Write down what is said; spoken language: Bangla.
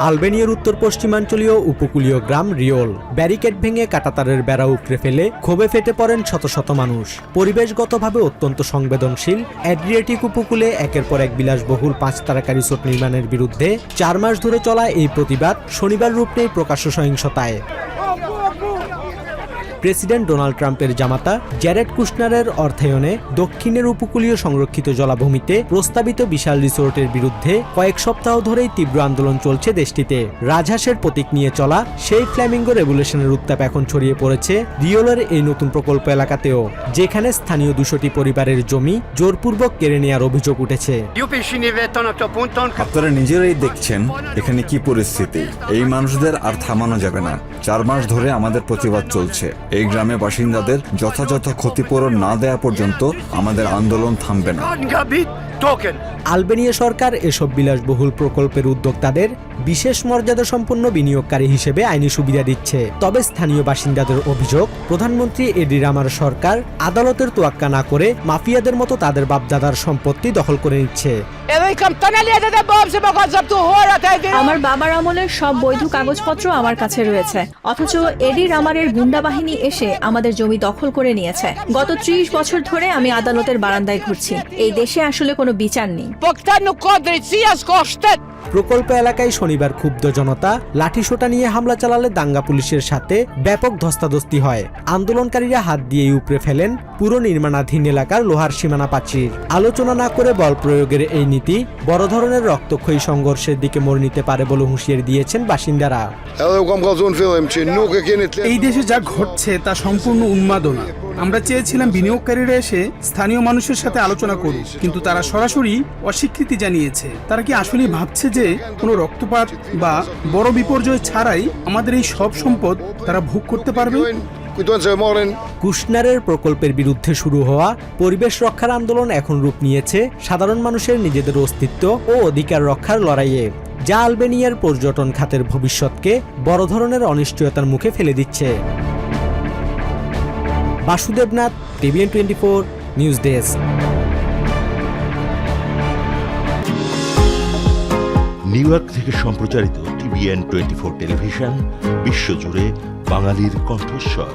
আলবেনিয়ার উত্তর পশ্চিমাঞ্চলীয় উপকূলীয় গ্রাম রিওল ব্যারিকেড ভেঙে কাঁটাতারের বেড়া উপড়ে ফেলে ক্ষোভে ফেটে পড়েন শত শত মানুষ। পরিবেশগতভাবে অত্যন্ত সংবেদনশীল অ্যাড্রিয়াটিক উপকূলে একের পর এক বিলাসবহুল 5 তারকা রিসোর্ট নির্মাণের বিরুদ্ধে 4 মাস ধরে চলা এই প্রতিবাদ শনিবার রূপ নেয় প্রকাশ্য সহিংসতায়। প্রেসিডেন্ট ডোনাল্ড ট্রাম্পের জামাতা জ্যারেড কুশনারের অর্থায়নে দক্ষিণের উপকূলীয় সংরক্ষিত জলাভূমিতে প্রস্তাবিত বিশাল রিসোর্টের বিরুদ্ধে কয়েক সপ্তাহ ধরেই তীব্র আন্দোলন চলছে দেশটিতে। রাজহাঁসের প্রতীক নিয়ে চলা সেই ফ্ল্যামিঙ্গো রেভলিউশনের উত্তাপ এখন ছড়িয়ে পড়েছে রিওলের এই নতুন প্রকল্প এলাকাতেও, যেখানে স্থানীয় 200টি পরিবারের জমি জোরপূর্বক কেড়ে নেওয়ার অভিযোগ উঠেছে। আপনারা নিজেরাই দেখছেন এখানে কি পরিস্থিতি। এই মানুষদের আর থামানো যাবে না। 4 মাস ধরে আমাদের প্রতিবাদ চলছে। এই গ্রামে বাসিন্দাদের যথাযথ ক্ষতিপূরণ না দেওয়া পর্যন্ত আমাদের আন্দোলন থামবে না। আলবেনিয়া সরকার এসব বিলাসবহুল প্রকল্পের উদ্যোক্তাদের বিশেষ মর্যাদা সম্পন্ন বিনিয়োগকারী হিসেবে আইনি সুবিধা দিচ্ছে। তবে স্থানীয় বাসিন্দাদের অভিযোগ, প্রধানমন্ত্রী এডি রামার সরকার আদালতের তোয়াক্কা না করে মাফিয়াদের মতো তাদের বাপদাদার সম্পত্তি দখল করে নিচ্ছে। আমার বাবার আমলের সব বৈধ কাগজপত্র আমার কাছে রয়েছে, অথচ এডি রামারের গুন্ডা বাহিনী এসে আমাদের জমি দখল করে নিয়েছে। গত 30 বছর ধরে আমি আদালতের বারান্দায় ঘুরছি। এই দেশে আসলে কোনো বিচার নেই। প্রকল্প এলাকায় শনিবার ক্ষুব্ধ জনতা লাঠিসোঁটা নিয়ে হামলা চালালে দাঙ্গা পুলিশের সাথে ব্যাপক ধস্তাধস্তি হয়। আন্দোলনকারীরা হাত দিয়ে উপড়ে ফেলেন পুরো নির্মাণাধীন এলাকার লোহার সীমানা প্রাচীর। আলোচনা না করে বল প্রয়োগের এই নীতি বড় ধরনের রক্তক্ষয়ী সংঘর্ষের দিকে মোড় নিতে পারে বলে হুঁশিয়ারি দিয়েছেন বাসিন্দারা। এই দেশে যা ঘটছে তা সম্পূর্ণ উন্মাদনা। আমরা চেয়েছিলাম বিনিয়োগকারীরা এসে স্থানীয় মানুষের সাথে আলোচনা করুক, কিন্তু তারা সরাসরি অস্বীকৃতি জানিয়েছে। তারা কি আসলেই ভাবছে যে কোনো রক্তপাত বা বড় বিপর্যয় ছাড়াই আমাদের এই সব সম্পদ তারা ভোগ করতে পারবে? কুশনারের প্রকল্পের বিরুদ্ধে শুরু হওয়া পরিবেশ রক্ষার আন্দোলন এখন রূপ নিয়েছে সাধারণ মানুষের নিজেদের অস্তিত্ব ও অধিকার রক্ষার লড়াইয়ে, যা আলবেনিয়ার পর্যটন খাতের ভবিষ্যৎকে বড় ধরনের অনিশ্চয়তার মুখে ফেলে দিচ্ছে। Basudevnath, TVN 24 news desk. New York থেকে সম্প্রচারিত টিভিএন 24 টেলিভিশন বিশ্বজুড়ে বাঙালির কণ্ঠস্বর।